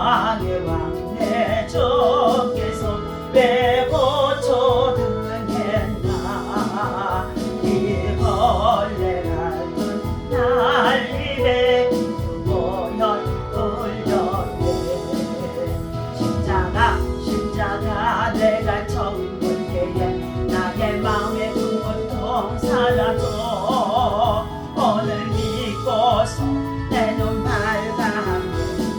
왕의 왕 내 주께서 왜 고쳐당했나. 이 벌레 같은 난리에 모여 울렸네. 십자가 내가 처음 볼 때에 나의 마음의 그 고통 사라져. 오늘 믿고서 내 눈 밝아하며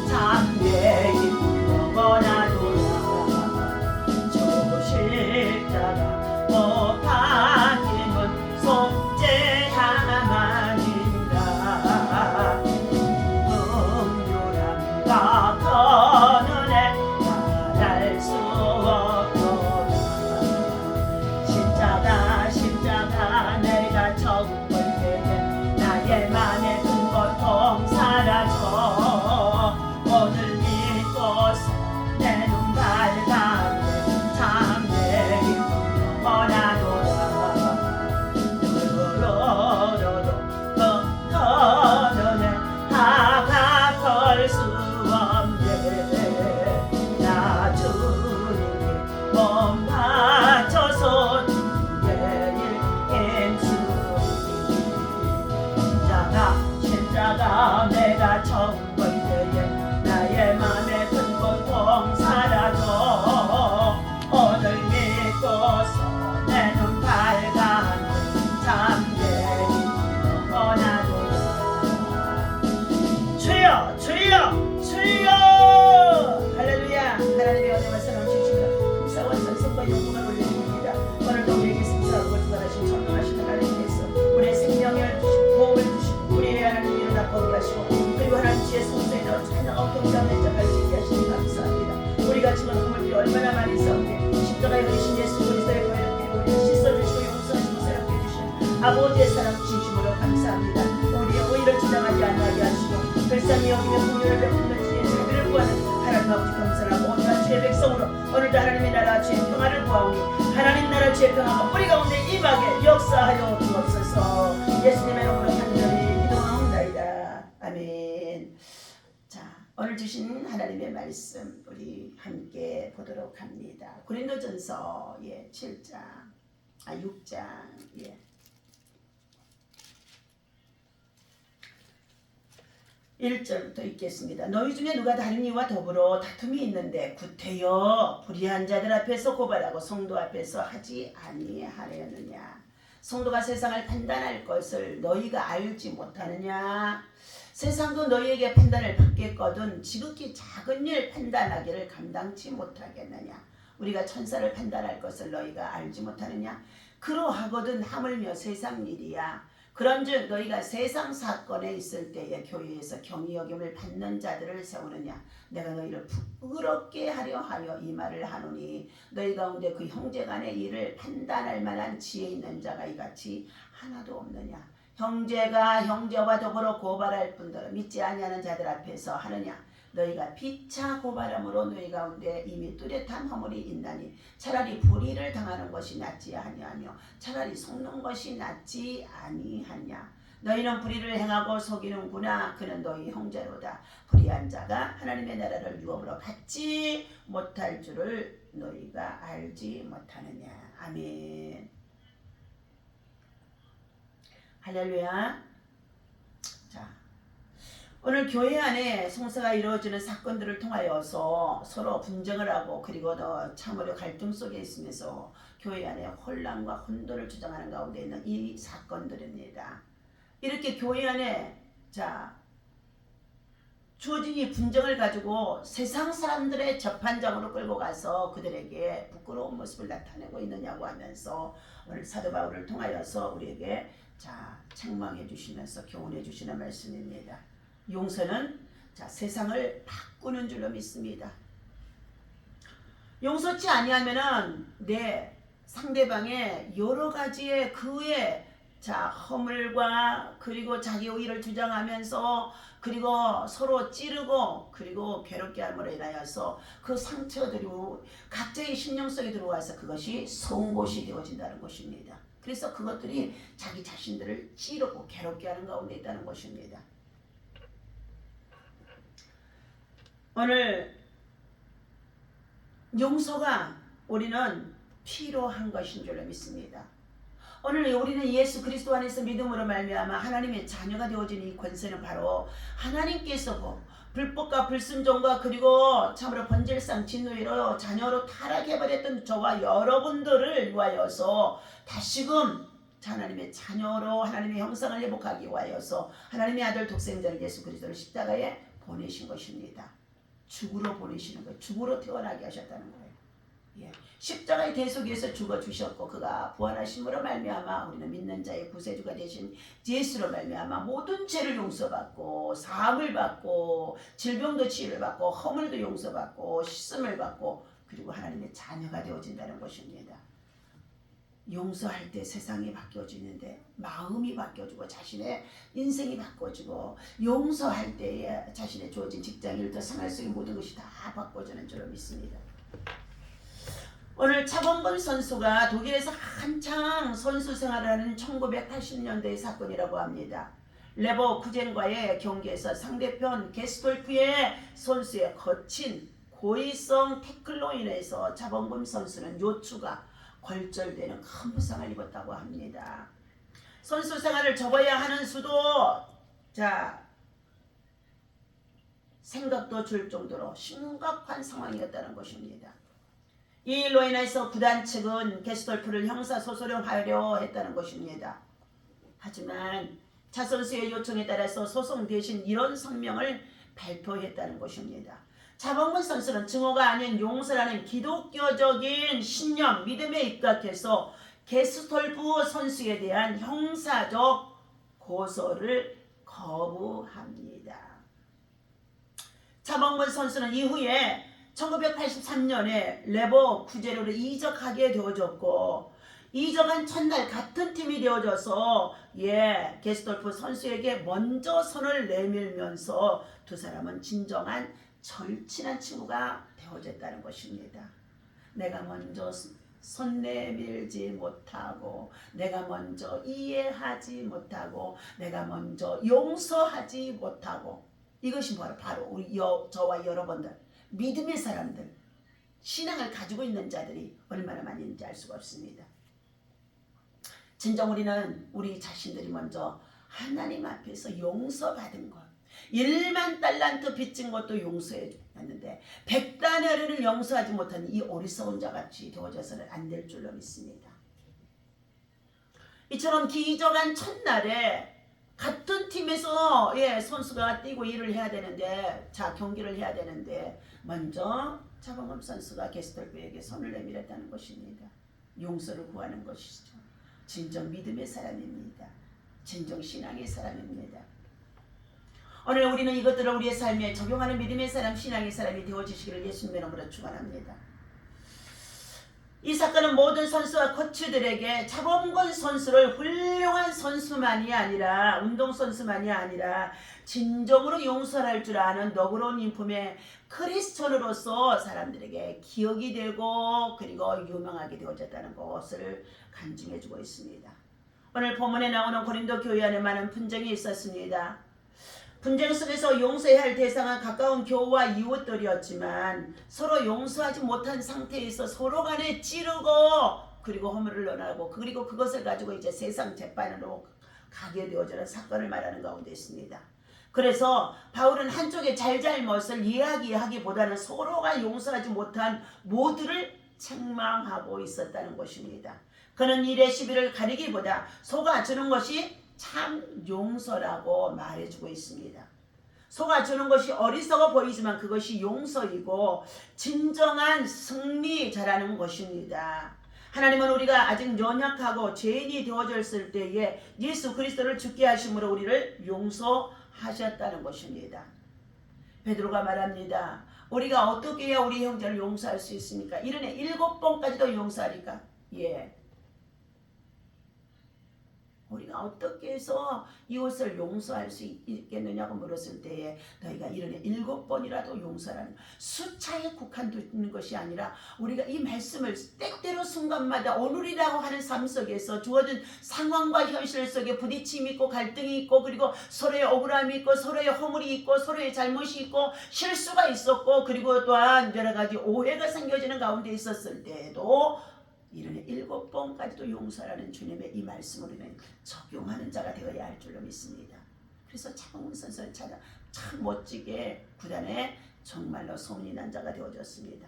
참 내 기쁨 영원하노라. 주 십자가 못 박힘은 속죄함아닌가. 긍휼함과 선은혜 말할 수 없도다. 십자가 내가 처음 볼 때에 나의 맘의 큰 고통 사라져. 오늘 믿고서 내 눈 밝아내 참 내 기쁨 영원하노라. 로로로로 너는 다가설 수 없네. 나 주님께 몸 바쳐서 주의 일 힘쓰리. 십자가 내가 처음 볼 때에 나의 맘의 큰 고통 사라져. 오늘 믿고서 내 눈 밝아내 참 내 기쁨 영원하노라. 주여 주여 주여. 할렐루야. 하나님의 은혜와 사랑을 주시며 감사와 찬송과 영광을 올려드립니다. 오늘도 우리에게 승사하고 주관하신 전능하신 하나님께서 우리의 생명을 주시고 호흡을 주시고 우리의 하나님 일어나 거기 하시고 그리고 하나님 지혜 성소에 넣어 찬양하고 경배하는 자까지 있게 하시니 감사합니다. 우리가 지금 허물들이 얼마나 많이 있었는데 십자가에 흘리신 예수 그리스도의 보혈을 피로 우리를 씻어주시고 용서하시고 사랑해 주신 아버지의 사랑 진심으로 감사합니다. 우리의 오해를 주장하지 않게 하시고 불쌍히 여기며 긍휼을 베푸는 주의 자비를 구하는 하나님 아버지 감사하고 온전한 주의 백성으로 오늘도 하나님의 나라 주의 평화를 구하오니 하나님 나라 주의 평화가 우리 가운데 임하게 역사하여 주옵소서. 예수님의 이름으로 간절히 기도하옵나이다. 아멘. 자, 오늘 주신 하나님의 말씀 우리 함께 보도록 합니다. 고린도전서 6장 1절부터 읽겠습니다. 너희 중에 누가 다른 이와 더불어 다툼이 있는데 구태여 불의한 자들 앞에서 고발하고 성도 앞에서 하지 아니하려느냐. 성도가 세상을 판단할 것을 너희가 알지 못하느냐. 세상도 너희에게 판단을 받겠거든 지극히 작은 일 판단하기를 감당치 못하겠느냐. 우리가 천사를 판단할 것을 너희가 알지 못하느냐. 그러하거든 하물며 세상 일이야. 그런즉 너희가 세상 사건에 있을 때에 교회에서 경히 여김을 받는 자들을 세우느냐. 내가 너희를 부끄럽게 하려 이 말을 하노니 너희 가운데 그 형제간의 일을 판단할 만한 지혜 있는 자가 이같이 하나도 없느냐. 형제가 형제와 더불어 고발할 뿐더러 믿지 아니하는 자들 앞에서 하느냐. 너희가 피차 고발함으로 너희 가운데 이미 뚜렷한 허물이 있나니 차라리 불의를 당하는 것이 낫지 아니하며 차라리 속는 것이 낫지 아니하냐. 너희는 불의를 행하고 속이는구나. 그는 너희 형제로다. 불의한 자가 하나님의 나라를 유업으로 받지 못할 줄을 너희가 알지 못하느냐. 아멘. 할렐루야. 자, 오늘 교회 안에 성사가 이루어지는 사건들을 통하여서 서로 분쟁을 하고 그리고 더 참으로 갈등 속에 있으면서 교회 안에 혼란과 혼돈을 주장하는 가운데 있는 이 사건들입니다. 이렇게 교회 안에 주어진 이 분쟁을 가지고 세상 사람들의 재판장으로 끌고 가서 그들에게 부끄러운 모습을 나타내고 있느냐고 하면서 오늘 사도 바울을 통하여서 우리에게 책망해 주시면서 교훈해 주시는 말씀입니다. 용서는 세상을 바꾸는 줄로 믿습니다. 용서치 아니하면은 내 상대방의 여러 가지의 그의 허물과 그리고 자기 의의를 주장하면서 그리고 서로 찌르고 그리고 괴롭게 함으로 인하여서 그 상처들이 각자의 심령 속에 들어와서 그것이 송곳이 되어진다는 것입니다. 그래서 그것들이 자기 자신들을 찌르고 괴롭게 하는 가운데 있다는 것입니다. 오늘 용서가 우리는 필요한 것인 줄로 믿습니다. 오늘 우리는 예수 그리스도 안에서 믿음으로 말미암아 하나님의 자녀가 되어진 이 권세는 바로 하나님께서 불법과 불순종과 그리고 참으로 번질상 진노로 자녀로 타락해버렸던 저와 여러분들을 위하여서 다시금 하나님의 자녀로 하나님의 형상을 회복하기 위하여서 하나님의 아들 독생자를 예수 그리스도를 십자가에 보내신 것입니다. 죽으러 보내시는 거예요. 죽으러 태어나게 하셨다는 거예요. 예. 십자가의 대속에서 죽어주셨고 그가 부활하심으로 말미암아 우리는 믿는 자의 구세주가 되신 예수로 말미암아 모든 죄를 용서받고 사함을 받고 질병도 치유를 받고 허물도 용서받고 씻음을 받고 그리고 하나님의 자녀가 되어진다는 것입니다. 용서할 때 세상이 바뀌어지는데 마음이 바뀌어지고 자신의 인생이 바꿔지고 용서할 때에 자신의 주어진 직장 일도 생활 속의 모든 것이 다 바꿔지는 줄로 믿습니다. 오늘 차범근 선수가 독일에서 한창 선수 생활을 하는 1980년대의 사건이라고 합니다. 레버쿠젠과의 경기에서 상대편 게스톨프의 선수의 거친 고의성 태클로 인해서 차범근 선수는 요추가 골절되는 큰 부상을 입었다고 합니다. 선수 생활을 접어야 하는 수도 생각도 줄 정도로 심각한 상황이었다는 것입니다. 이 일로 인해서 구단 측은 게스톨프를 형사소송하려 했다는 것입니다. 하지만 차 선수의 요청에 따라서 소송 대신 이런 성명을 발표했다는 것입니다. 차범근 선수는 증오가 아닌 용서라는 기독교적인 신념, 믿음에 입각해서 게스톨프 선수에 대한 형사적 고소를 거부합니다. 차범근 선수는 이후에 1983년에 레버쿠젠으로 이적하게 되어졌고 이적한 첫날 같은 팀이 되어져서 게스톨프 선수에게 먼저 손을 내밀면서 두 사람은 진정한 절친한 친구가 되어졌다는 것입니다. 내가 먼저 손 내밀지 못하고 내가 먼저 이해하지 못하고 내가 먼저 용서하지 못하고 이것이 바로 우리 저와 여러분들 믿음의 사람들 신앙을 가지고 있는 자들이 얼마나 많이 있는지 알 수가 없습니다. 진정 우리는 우리 자신들이 먼저 하나님 앞에서 용서받은 것 1만 달란트 빚진 것도 용서해 줬는데 100다나리를 용서하지 못한 이 어리석은 자같이 되어져서는 안 될 줄로 믿습니다. 이처럼 기적한 첫날에 같은 팀에서 선수가 뛰고 일을 해야 되는데 경기를 해야 되는데 먼저 차범근 선수가 게스톨프에게 손을 내밀었다는 것입니다. 용서를 구하는 것이죠. 진정 믿음의 사람입니다. 진정 신앙의 사람입니다. 오늘 우리는 이것들을 우리의 삶에 적용하는 믿음의 사람, 신앙의 사람이 되어주시기를 예수님의 이름으로 축원합니다. 이 사건은 모든 선수와 코치들에게 차범근 선수를 훌륭한 선수만이 아니라 운동선수만이 아니라 진정으로 용서할 줄 아는 너그러운 인품의 크리스천으로서 사람들에게 기억이 되고 그리고 유명하게 되어졌다는 것을 간증해주고 있습니다. 오늘 본문에 나오는 고린도 교회 안에 많은 분쟁이 있었습니다. 분쟁 속에서 용서해야 할 대상은 가까운 교우와 이웃들이었지만 서로 용서하지 못한 상태에서 서로 간에 찌르고 그리고 허물을 논하고 그리고 그것을 가지고 이제 세상 재판으로 가게 되어지는 사건을 말하는 가운데 있습니다. 그래서 바울은 한쪽의 잘잘못을 이야기하기보다는 서로가 용서하지 못한 모두를 책망하고 있었다는 것입니다. 그는 일의 시비를 가리기보다 속아주는 것이 참 용서라고 말해주고 있습니다. 속아주는 것이 어리석어 보이지만 그것이 용서이고 진정한 승리자라는 것입니다. 하나님은 우리가 아직 연약하고 죄인이 되어졌을 때에 예수 그리스도를 죽게 하심으로 우리를 용서하셨다는 것입니다. 베드로가 말합니다. 우리가 어떻게 해야 우리 형제를 용서할 수 있습니까? 이르네 7번까지도 용서하리까? 우리가 어떻게 해서 이웃을 용서할 수 있겠느냐고 물었을 때에 너희가 이르네 7번이라도 용서라는 숫자에 국한되는 것이 아니라 우리가 이 말씀을 때때로 순간마다 오늘이라고 하는 삶 속에서 주어진 상황과 현실 속에 부딪힘이 있고 갈등이 있고 그리고 서로의 억울함이 있고 서로의 허물이 있고 서로의 잘못이 있고 실수가 있었고 그리고 또한 여러 가지 오해가 생겨지는 가운데 있었을 때에도 이르네 7번까지도 용서라는 주님의 이 말씀을 우리는 적용하는 자가 되어야 할 줄로 믿습니다. 그래서 차범근 선수는 참 멋지게 구단에 정말로 소문이 난 자가 되어졌습니다.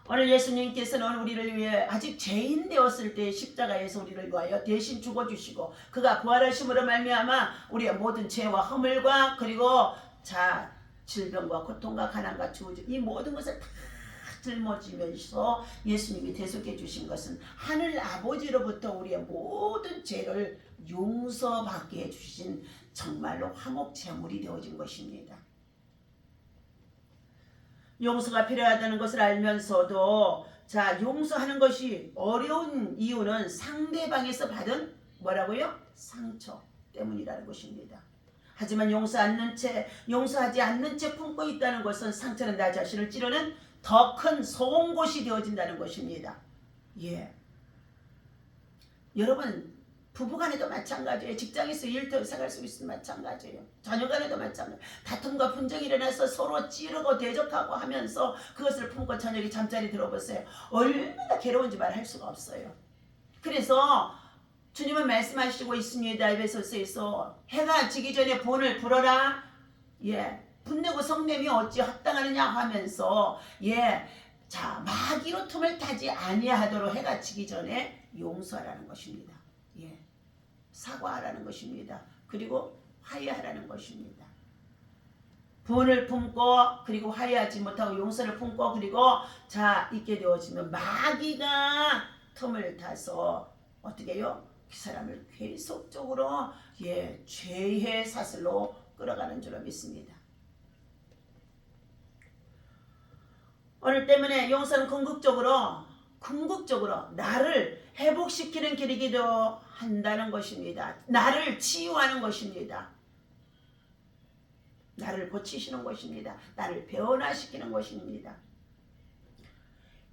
오늘 예수님께서는 우리를 위해 아직 죄인 되었을 때 십자가에서 우리를 위하여 대신 죽어주시고 그가 부활하심으로 말미암아 우리의 모든 죄와 허물과 그리고 질병과 고통과 가난과 주어진 이 모든 것을 다 짊어지면서 예수님이 대속해 주신 것은 하늘 아버지로부터 우리의 모든 죄를 용서받게 해주신 정말로 화목제물이 되어진 것입니다. 용서가 필요하다는 것을 알면서도 용서하는 것이 어려운 이유는 상대방에서 받은 뭐라고요? 상처 때문이라는 것입니다. 하지만 용서하지 않는 채 품고 있다는 것은 상처는 나 자신을 찌르는 더 큰 송곳이 되어진다는 것입니다. 예. 여러분 부부간에도 마찬가지예요. 직장에서 일터 생활 속에서도 마찬가지예요. 자녀간에도 마찬가지예요. 다툼과 분쟁이 일어나서 서로 찌르고 대적하고 하면서 그것을 품고 저녁에 잠자리 들어보세요. 얼마나 괴로운지 말할 수가 없어요. 그래서 주님은 말씀하시고 있습니다. 에베소서에서 해가 지기 전에 본을 불어라. 예. 분내고 성냄이 어찌 합당하느냐 하면서 마귀로 틈을 타지 아니하도록 해가 지기 전에 용서하라는 것입니다. 예. 사과하라는 것입니다. 그리고 화해하라는 것입니다. 분을 품고 그리고 화해하지 못하고 용서를 품고 그리고 있게 되어지면 마귀가 틈을 타서 어떻게 해요? 그 사람을 계속적으로 죄의 사슬로 끌어가는 줄로 믿습니다. 오늘 때문에 용서는 궁극적으로 나를 회복시키는 길이기도 한다는 것입니다. 나를 치유하는 것입니다. 나를 고치시는 것입니다. 나를 변화시키는 것입니다.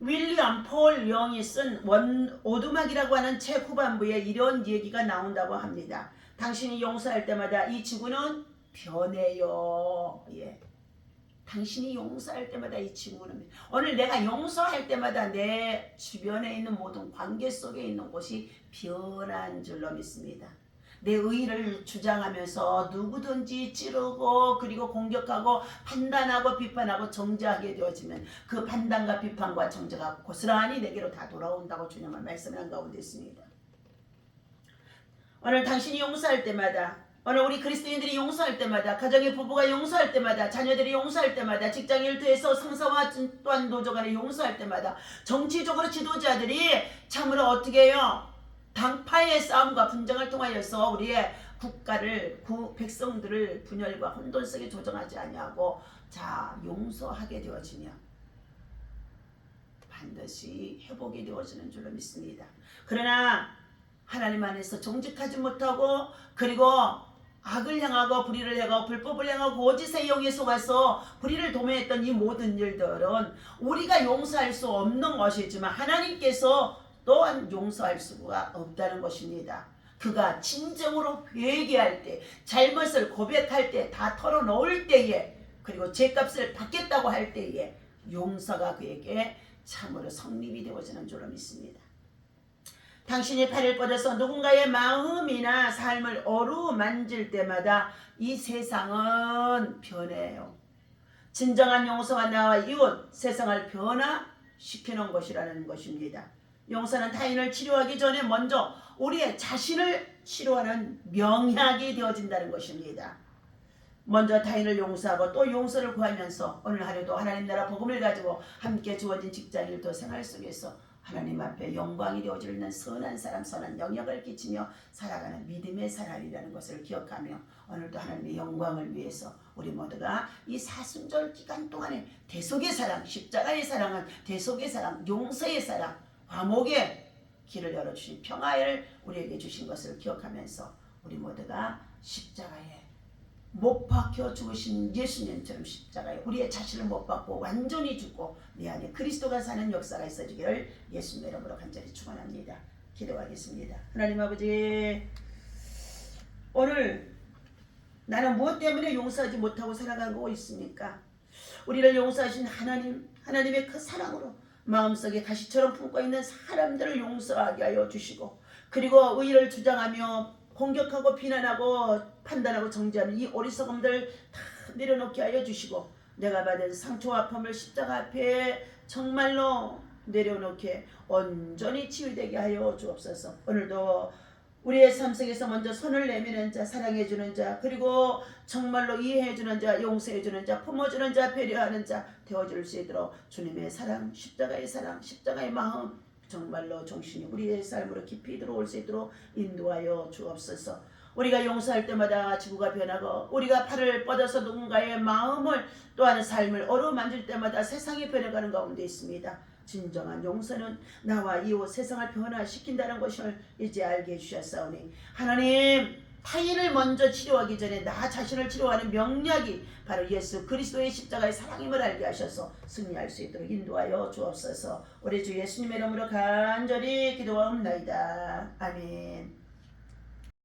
윌리엄 폴 영이 쓴 오두막이라고 하는 책 후반부에 이런 얘기가 나온다고 합니다. 당신이 용서할 때마다 이 지구는 변해요. 예. 당신이 용서할 때마다 이 지구는 오늘 내가 용서할 때마다 내 주변에 있는 모든 관계 속에 있는 곳이 변한 줄로 믿습니다. 내 의의를 주장하면서 누구든지 찌르고 그리고 공격하고 판단하고 비판하고 정죄하게 되어지면 그 판단과 비판과 정죄가 고스란히 내게로 다 돌아온다고 주님은 말씀한 가운데 있습니다. 오늘 당신이 용서할 때마다 오늘 우리 그리스도인들이 용서할 때마다 가정의 부부가 용서할 때마다 자녀들이 용서할 때마다 직장 일터에서 상사와 또한 노조 간에 용서할 때마다 정치적으로 지도자들이 참으로 어떻게 해요? 당파의 싸움과 분쟁을 통하여서 우리의 국가를 백성들을 분열과 혼돈 속에 조정하지 아니하고 용서하게 되어지며 반드시 회복이 되어지는 줄로 믿습니다. 그러나 하나님 안에서 정직하지 못하고 그리고 악을 향하고 불의를 행하고 불법을 행하고 거짓의 영에 속아서 불의를 도모했던 이 모든 일들은 우리가 용서할 수 없는 것이지만 하나님께서 또한 용서할 수가 없다는 것입니다. 그가 진정으로 회개할 때 잘못을 고백할 때 다 털어놓을 때에 그리고 죄값을 받겠다고 할 때에 용서가 그에게 참으로 성립이 되어지는 줄로 믿습니다. 당신이 팔을 뻗어서 누군가의 마음이나 삶을 어루만질 때마다 이 세상은 변해요. 진정한 용서가 나와 이웃 세상을 변화시키는 것이라는 것입니다. 용서는 타인을 치료하기 전에 먼저 우리의 자신을 치료하는 명약이 되어진다는 것입니다. 먼저 타인을 용서하고 또 용서를 구하면서 오늘 하루도 하나님 나라 복음을 가지고 함께 주어진 직장 일터 생활 속에서 하나님 앞에 영광이 되어지는 선한 사람, 선한 영역을 끼치며 살아가는 믿음의 사람이라는 것을 기억하며 오늘도 하나님의 영광을 위해서 우리 모두가 이 사순절 기간 동안에 대속의 사랑, 십자가의 사랑은 대속의 사랑, 용서의 사랑, 화목의 길을 열어주신 평화를 우리에게 주신 것을 기억하면서 우리 모두가 십자가에 못 박혀 죽으신 예수님처럼 십자가에 우리의 자신을 못 박고 완전히 죽고 내 안에 그리스도가 사는 역사가 있어지기를 예수님 이름으로 간절히 축원합니다. 기도하겠습니다. 하나님 아버지, 오늘 나는 무엇 때문에 용서하지 못하고 살아가고 있습니까? 우리를 용서하신 하나님의 그 사랑으로 마음속에 가시처럼 품고 있는 사람들을 용서하게 하여 주시고, 그리고 의의를 주장하며 공격하고 비난하고 판단하고 정죄하는 이 어리석음들 다 내려놓게 하여 주시고, 내가 받은 상처와 아픔을 십자가 앞에 정말로 내려놓게 온전히 치유되게 하여 주옵소서. 오늘도 우리의 삶 속에서 먼저 손을 내미는 자, 사랑해주는 자, 그리고 정말로 이해해주는 자, 용서해주는 자, 품어주는 자, 배려하는 자 되어줄 수 있도록 주님의 사랑, 십자가의 마음 정말로 정신이 우리의 삶으로 깊이 들어올 수 있도록 인도하여 주옵소서. 우리가 용서할 때마다 지구가 변하고, 우리가 팔을 뻗어서 누군가의 마음을 또한 삶을 어루만질 때마다 세상이 변해가는 가운데 있습니다. 진정한 용서는 나와 이웃 세상을 변화시킨다는 것을 이제 알게 해주셨사오니, 하나님, 타인을 먼저 치료하기 전에 나 자신을 치료하는 명약이 바로 예수 그리스도의 십자가의 사랑임을 알게 하셔서 승리할 수 있도록 인도하여 주옵소서. 우리 주 예수님의 이름으로 간절히 기도하옵나이다. 아멘.